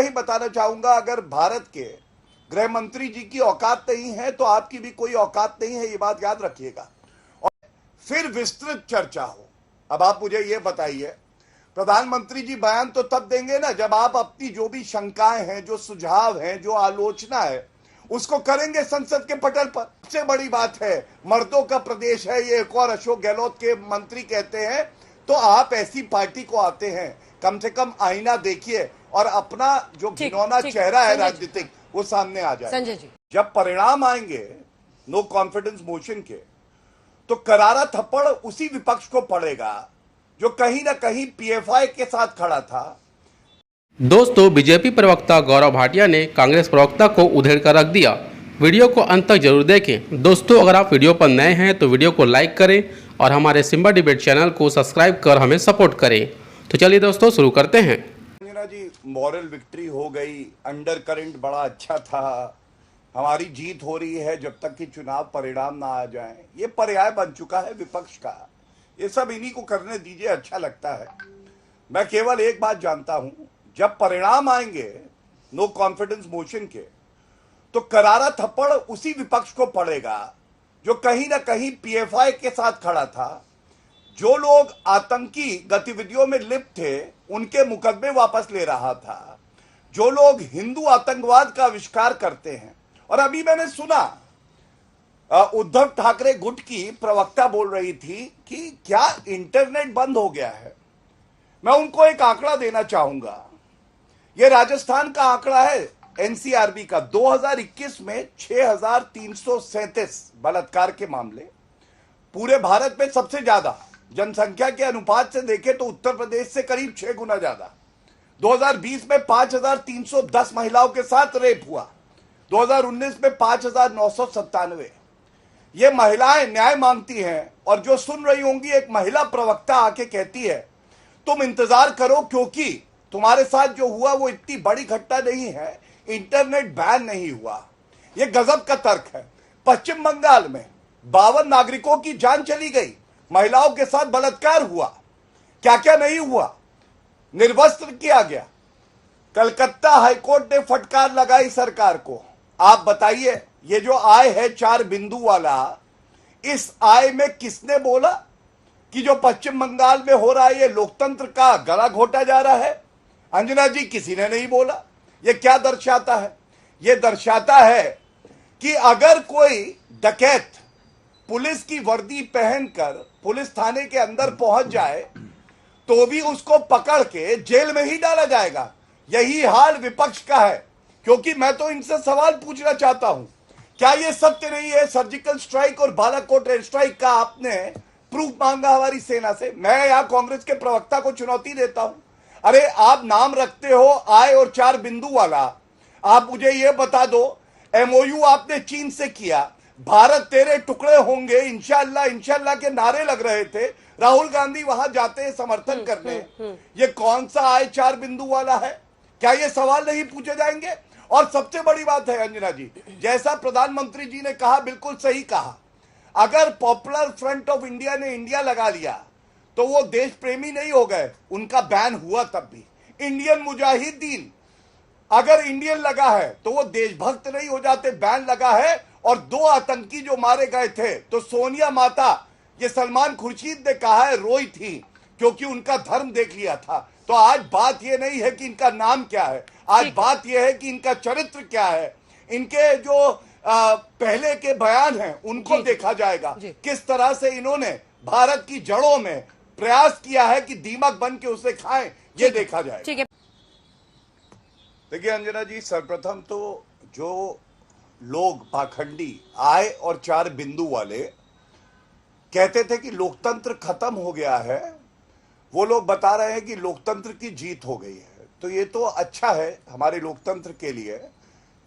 ही बताना चाहूंगा, अगर भारत के गृह मंत्री जी की औकात नहीं है तो आपकी भी कोई औकात नहीं है, ये बात याद रखिएगा। और फिर विस्तृत चर्चा हो। अब आप मुझे ये बताइए, प्रधानमंत्री जी बयान तो तब देंगे ना जब आप अपनी जो भी शंकाएं हैं, जो सुझाव हैं, जो आलोचना है, उसको करेंगे संसद के पटल पर। सबसे बड़ी बात है, मर्दों का प्रदेश है ये, एक और अशोक गहलोत के मंत्री कहते हैं। तो आप ऐसी पार्टी को आते हैं, कम से कम आईना देखिए और अपना जो घिनौना चेहरा है राजनीतिक वो सामने आ जाए। संजय जी, जब परिणाम आएंगे नो कॉन्फिडेंस मोशन के, तो करारा थप्पड़ उसी विपक्ष को पड़ेगा जो कहीं ना कहीं पीएफआई के साथ खड़ा था। दोस्तों, बीजेपी प्रवक्ता गौरव भाटिया ने कांग्रेस प्रवक्ता को उधेड़ कर रख दिया। वीडियो को अंत तक जरूर देखें। दोस्तों, अगर आप वीडियो पर नए हैं तो वीडियो को लाइक करें और हमारे सिम्बा डिबेट चैनल को सब्सक्राइब कर हमें सपोर्ट करें। तो चलिए दोस्तों, शुरू करते हैं। अंजना जी, मॉरल विक्ट्री हो गई, अंडर करंट बड़ा अच्छा था, हमारी जीत हो रही है जब तक कि चुनाव परिणाम ना आ जाए, ये पर्याय बन चुका है विपक्ष का। ये सब इन्हीं को करने दीजिए, अच्छा लगता है। मैं केवल एक बात जानता हूं, जब परिणाम आएंगे नो कॉन्फिडेंस मोशन के, तो करारा थप्पड़ उसी विपक्ष को पड़ेगा जो कहीं ना कहीं पीएफआई के साथ खड़ा था। जो लोग आतंकी गतिविधियों में लिप्त थे उनके मुकदमे वापस ले रहा था, जो लोग हिंदू आतंकवाद का आविष्कार करते हैं। और अभी मैंने सुना उद्धव ठाकरे गुट की प्रवक्ता बोल रही थी कि क्या इंटरनेट बंद हो गया है। मैं उनको एक आंकड़ा देना चाहूंगा। यह राजस्थान का आंकड़ा है एनसीआरबी का। 2021 में 6,337 बलात्कार के मामले, पूरे भारत में सबसे ज्यादा। जनसंख्या के अनुपात से देखें तो उत्तर प्रदेश से करीब 6 गुना ज्यादा। 2020 में 5,310 महिलाओं के साथ रेप हुआ, 2019 में 5,997। ये महिलाएं न्याय मांगती हैं और जो सुन रही होंगी, एक महिला प्रवक्ता आके कहती है तुम इंतजार करो क्योंकि तुम्हारे साथ जो हुआ वो इतनी बड़ी घटना नहीं है, इंटरनेट बैन नहीं हुआ। ये गजब का तर्क है। पश्चिम बंगाल में 52 नागरिकों की जान चली गई, महिलाओं के साथ बलात्कार हुआ, क्या क्या नहीं हुआ, निर्वस्त्र किया गया। कलकत्ता हाईकोर्ट ने फटकार लगाई सरकार को। आप बताइए, ये जो आय है 4 बिंदु वाला, इस आय में किसने बोला कि जो पश्चिम बंगाल में हो रहा है ये लोकतंत्र का गला घोटा जा रहा है? अंजना जी, किसी ने नहीं बोला। ये क्या दर्शाता है? ये दर्शाता है कि अगर कोई डकैत पुलिस की वर्दी पहनकर पुलिस थाने के अंदर पहुंच जाए तो भी उसको पकड़ के जेल में ही डाला जाएगा। यही हाल विपक्ष का है। क्योंकि मैं तो इनसे सवाल पूछना चाहता हूं, क्या ये सत्य नहीं है? सर्जिकल स्ट्राइक और बालाकोट एयर स्ट्राइक का आपने प्रूफ मांगा हमारी सेना से। मैं यहां कांग्रेस के प्रवक्ता को चुनौती देता हूं, अरे आप नाम रखते हो आय और 4 बिंदु वाला, आप मुझे ये बता दो, एमओयू आपने चीन से किया, भारत तेरे टुकड़े होंगे इंशाअल्लाह इंशाअल्लाह के नारे लग रहे थे, राहुल गांधी वहां जाते हैं समर्थन करने। ये कौन सा आय 4 बिंदु वाला है? क्या ये सवाल नहीं पूछे जाएंगे? और सबसे बड़ी बात है अंजना जी, जैसा प्रधानमंत्री जी ने कहा, बिल्कुल सही कहा, अगर पॉपुलर फ्रंट ऑफ इंडिया ने इंडिया लगा लिया तो वो देश प्रेमी नहीं हो गए, उनका बैन हुआ तब भी। इंडियन मुजाहिदीन अगर इंडियन लगा है तो वो देशभक्त नहीं हो जाते, बैन लगा है। और 2 आतंकी जो मारे गए थे तो सोनिया माता, ये सलमान खुर्शीद ने कहा है, रोई थी क्योंकि उनका धर्म देख लिया था। तो आज बात ये नहीं है कि इनका नाम क्या है, आज बात यह है कि इनका चरित्र क्या है। इनके जो पहले के बयान हैं उनको देखा जाएगा, किस तरह से इन्होंने भारत की जड़ों में प्रयास किया है कि दीमक बन के उसे खाएं, ये देखा जाएगा। देखिए अंजना जी, सर्वप्रथम तो जो लोग पाखंडी आय और 4 बिंदु वाले कहते थे कि लोकतंत्र खत्म हो गया है, वो लोग बता रहे हैं कि लोकतंत्र की जीत हो गई है। तो ये तो अच्छा है हमारे लोकतंत्र के लिए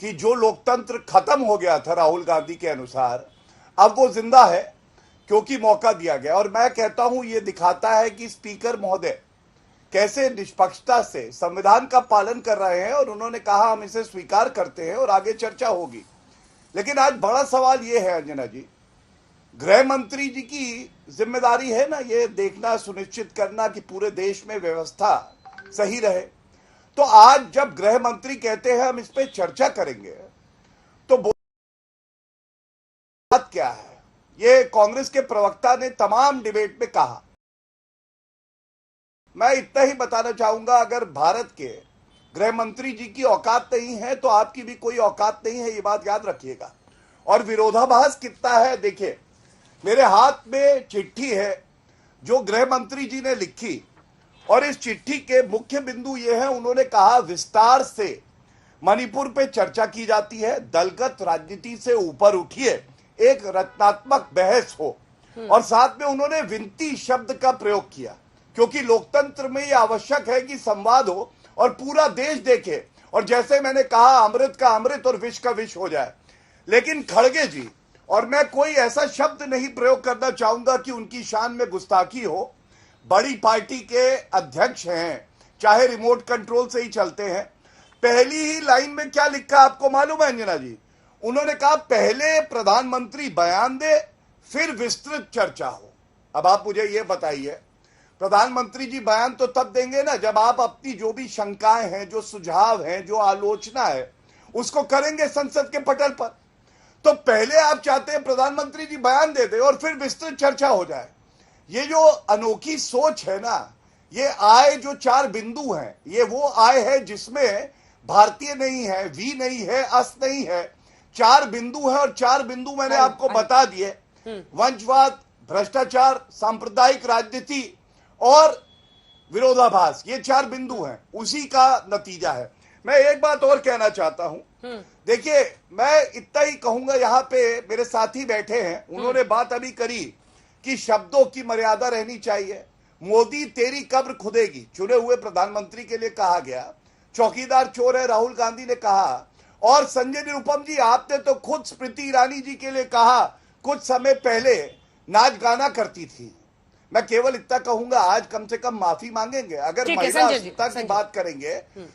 कि जो लोकतंत्र खत्म हो गया था राहुल गांधी के अनुसार, अब वो जिंदा है क्योंकि मौका दिया गया। और मैं कहता हूं ये दिखाता है कि स्पीकर महोदय कैसे निष्पक्षता से संविधान का पालन कर रहे हैं और उन्होंने कहा हम इसे स्वीकार करते हैं और आगे चर्चा होगी। लेकिन आज बड़ा सवाल ये है अंजना जी, गृह मंत्री जी की जिम्मेदारी है ना ये देखना, सुनिश्चित करना कि पूरे देश में व्यवस्था सही रहे। तो आज जब गृह मंत्री कहते हैं हम इस पे चर्चा करेंगे, तो बात क्या है? ये कांग्रेस के प्रवक्ता ने तमाम डिबेट में कहा। मैं इतना ही बताना चाहूंगा, अगर भारत के गृह मंत्री जी की औकात नहीं है तो आपकी भी कोई औकात नहीं है, ये बात याद रखिएगा। और विरोधाभास कितना है देखिए, मेरे हाथ में चिट्ठी है जो गृह मंत्री जी ने लिखी, और इस चिट्ठी के मुख्य बिंदु ये है, उन्होंने कहा विस्तार से मणिपुर पे चर्चा की जाती है, दलगत राजनीति से ऊपर उठिए, एक रचनात्मक बहस हो। और साथ में उन्होंने विनती शब्द का प्रयोग किया, क्योंकि लोकतंत्र में यह आवश्यक है कि संवाद हो और पूरा देश देखे, और जैसे मैंने कहा अमृत का अमृत और विष का विष हो जाए। लेकिन खड़गे जी, और मैं कोई ऐसा शब्द नहीं प्रयोग करना चाहूंगा कि उनकी शान में गुस्ताखी हो, बड़ी पार्टी के अध्यक्ष हैं, चाहे रिमोट कंट्रोल से ही चलते हैं। पहली ही लाइन में क्या लिखा आपको मालूम है अंजना जी? उन्होंने कहा पहले प्रधानमंत्री बयान दे, फिर विस्तृत चर्चा हो। अब आप मुझे यह बताइए, प्रधानमंत्री जी बयान तो तब देंगे ना जब आप अपनी जो भी शंकाएं हैं, जो सुझाव हैं, जो आलोचना है, उसको करेंगे संसद के पटल पर। तो पहले आप चाहते हैं प्रधानमंत्री जी बयान दे दे और फिर विस्तृत चर्चा हो जाए। ये जो अनोखी सोच है ना, ये आय जो 4 बिंदु हैं, ये वो आय है जिसमें भारतीय नहीं है, वी नहीं है, अस नहीं है, 4 बिंदु है। और 4 बिंदु मैंने आपको बता दिए, वंशवाद, भ्रष्टाचार, सांप्रदायिक राजनीति और विरोधाभास, ये 4 बिंदु हैं, उसी का नतीजा है। मैं एक बात और कहना चाहता हूं, देखिए मैं इतना ही कहूंगा, यहां पे मेरे साथी बैठे हैं, उन्होंने बात अभी करी कि शब्दों की मर्यादा रहनी चाहिए। मोदी तेरी कब्र खुदेगी, चुने हुए प्रधानमंत्री के लिए कहा गया। चौकीदार चोर है, राहुल गांधी ने कहा। और संजय निरुपम जी, आपने तो खुद स्मृति ईरानी जी के लिए कहा कुछ समय पहले नाच गाना करती थी। मैं केवल इतना कहूंगा, आज कम से कम माफी मांगेंगे। अगर महिला अस्मिता की बात करेंगे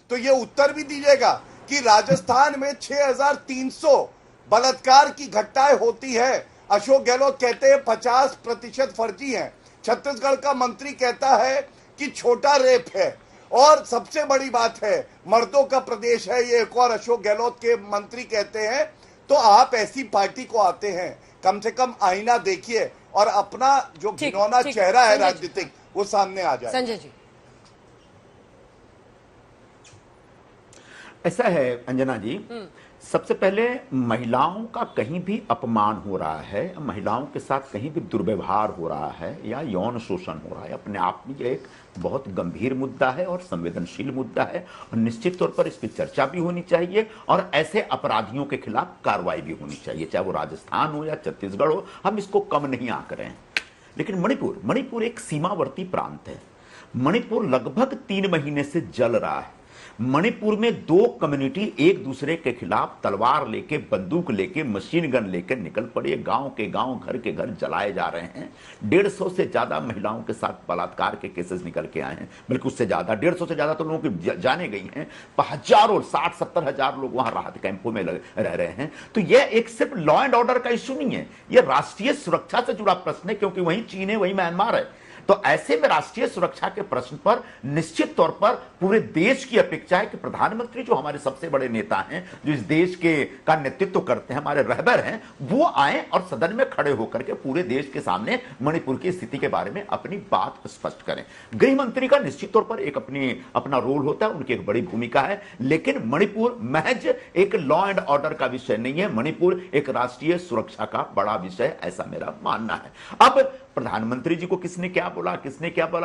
तो ये उत्तर भी दीजिएगा कि राजस्थान में 6300 बलात्कार की घटनाएं होती है। अशोक गहलोत कहते हैं 50% फर्जी हैं। छत्तीसगढ़ का मंत्री कहता है कि छोटा रेप है। और सबसे बड़ी बात है, मर्दों का प्रदेश है, ये एक और अशोक गहलोत के मंत्री कहते हैं। तो आप ऐसी पार्टी को आते हैं, कम से कम आईना देखिए और अपना जो घिनौना चेहरा है राजनीतिक, वो सामने आ जाए। संजय जी, ऐसा है अंजना जी, सबसे पहले महिलाओं का कहीं भी अपमान हो रहा है, महिलाओं के साथ कहीं भी दुर्व्यवहार हो रहा है या यौन शोषण हो रहा है, अपने आप में एक बहुत गंभीर मुद्दा है और संवेदनशील मुद्दा है, और निश्चित तौर पर इस पर चर्चा भी होनी चाहिए और ऐसे अपराधियों के खिलाफ कार्रवाई भी होनी चाहिए, चाहे वो राजस्थान हो या छत्तीसगढ़ हो। हम इसको कम नहीं आंक रहे हैं। लेकिन मणिपुर एक सीमावर्ती प्रांत है। मणिपुर लगभग 3 महीने से जल रहा है। मणिपुर में 2 कम्युनिटी एक दूसरे के खिलाफ तलवार लेके, बंदूक लेके, मशीन गन लेकर निकल पड़े। गांव के गांव, घर के घर जलाए जा रहे हैं। 150 से ज्यादा महिलाओं के साथ बलात्कार के केसेस निकल के आए हैं, बल्कि उससे ज्यादा, 150 से ज्यादा तो लोगों की जाने गई हैं। हजारों, 60-70 हजार लोग वहां राहत कैंपों में रह रहे हैं। तो यह एक सिर्फ लॉ एंड ऑर्डर का इश्यू नहीं है, यह राष्ट्रीय सुरक्षा से जुड़ा प्रश्न है, क्योंकि वही चीन है, वही म्यांमार है। तो ऐसे में राष्ट्रीय सुरक्षा के प्रश्न पर निश्चित तौर पर पूरे देश की अपेक्षा है कि प्रधानमंत्री, जो हमारे सबसे बड़े नेता हैं, जो इस देश का नेतृत्व करते हैं, हमारे रहबर हैं, वो आए और सदन में खड़े होकर के पूरे देश के सामने मणिपुर की स्थिति के बारे में अपनी बात स्पष्ट करें। गृह मंत्री का निश्चित तौर पर एक अपना रोल होता है, उनकी एक बड़ी भूमिका है। लेकिन मणिपुर महज एक लॉ एंड ऑर्डर का विषय नहीं है, मणिपुर एक राष्ट्रीय सुरक्षा का बड़ा विषय, ऐसा मेरा मानना है। अब प्रधानमंत्री जी को किसने क्या बोला,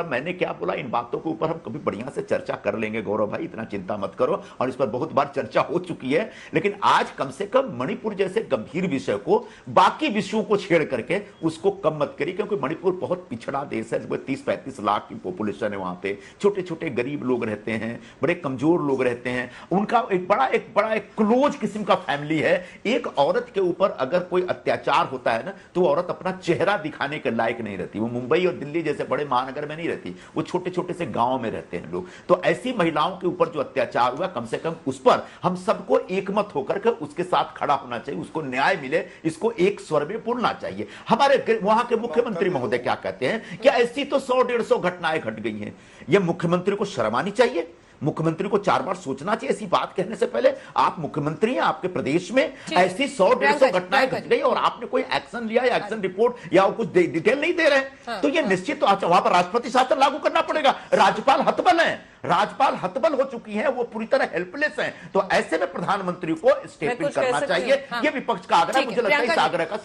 मैंने क्या बोला, इन बातों के ऊपर हम कभी बढ़िया से चर्चा कर लेंगे गौरव भाई, इतना चिंता मत करो, और इस पर बहुत बार चर्चा हो चुकी है। लेकिन आज कम से कम मणिपुर जैसे गंभीर विषय को, बाकी विषयों को छेड़ करके उसको कम मत करिए, क्योंकि मणिपुर बहुत पिछड़ा देश है। 30-35 लाख की पॉपुलेशन है वहां पे, छोटे छोटे गरीब लोग रहते हैं, बड़े कमजोर लोग रहते हैं, उनका एक बड़ा क्लोज किस्म का फैमिली है। एक औरत के ऊपर अगर कोई अत्याचार होता है ना, तो औरत अपना चेहरा दिखाने के लायक नहीं रहती। वो मुंबई और दिल्ली जैसे बड़े महानगर में नहीं रहती, वो छोटे छोटे से गांव में रहते हैं लोग। तो ऐसी महिलाओं के ऊपर जो अत्याचार हुआ, कम से कम उस पर हम सबको एकमत होकर के उसके साथ खड़ा होना चाहिए, उसको न्याय मिले, इसको एक स्वर में बोलना चाहिए। हमारे वहां के मुख्यमंत्री महोदय क्या कहते हैं कि ऐसी तो 100-150 घटनाएं घट गई हैं। यह मुख्यमंत्री को शर्म आनी चाहिए। मुख्यमंत्री को 4 बार सोचना चाहिए ऐसी बात कहने से पहले। आप मुख्यमंत्री हैं, आपके प्रदेश में ऐसी 100-150 घटनाएं घट गई और आपने कोई एक्शन लिया या एक्शन रिपोर्ट या कुछ डिटेल नहीं दे रहे, तो ये निश्चित तो वहां पर राष्ट्रपति शासन लागू करना पड़ेगा। राज्यपाल हतबल है, राज्यपाल हतबल हो चुकी है, वो पूरी तरह हेल्पलेस है। तो ऐसे में प्रधानमंत्री को स्टेटमेंट करना चाहिए। ये विपक्ष का आग्रह, मुझे लगता है इस आग्रह का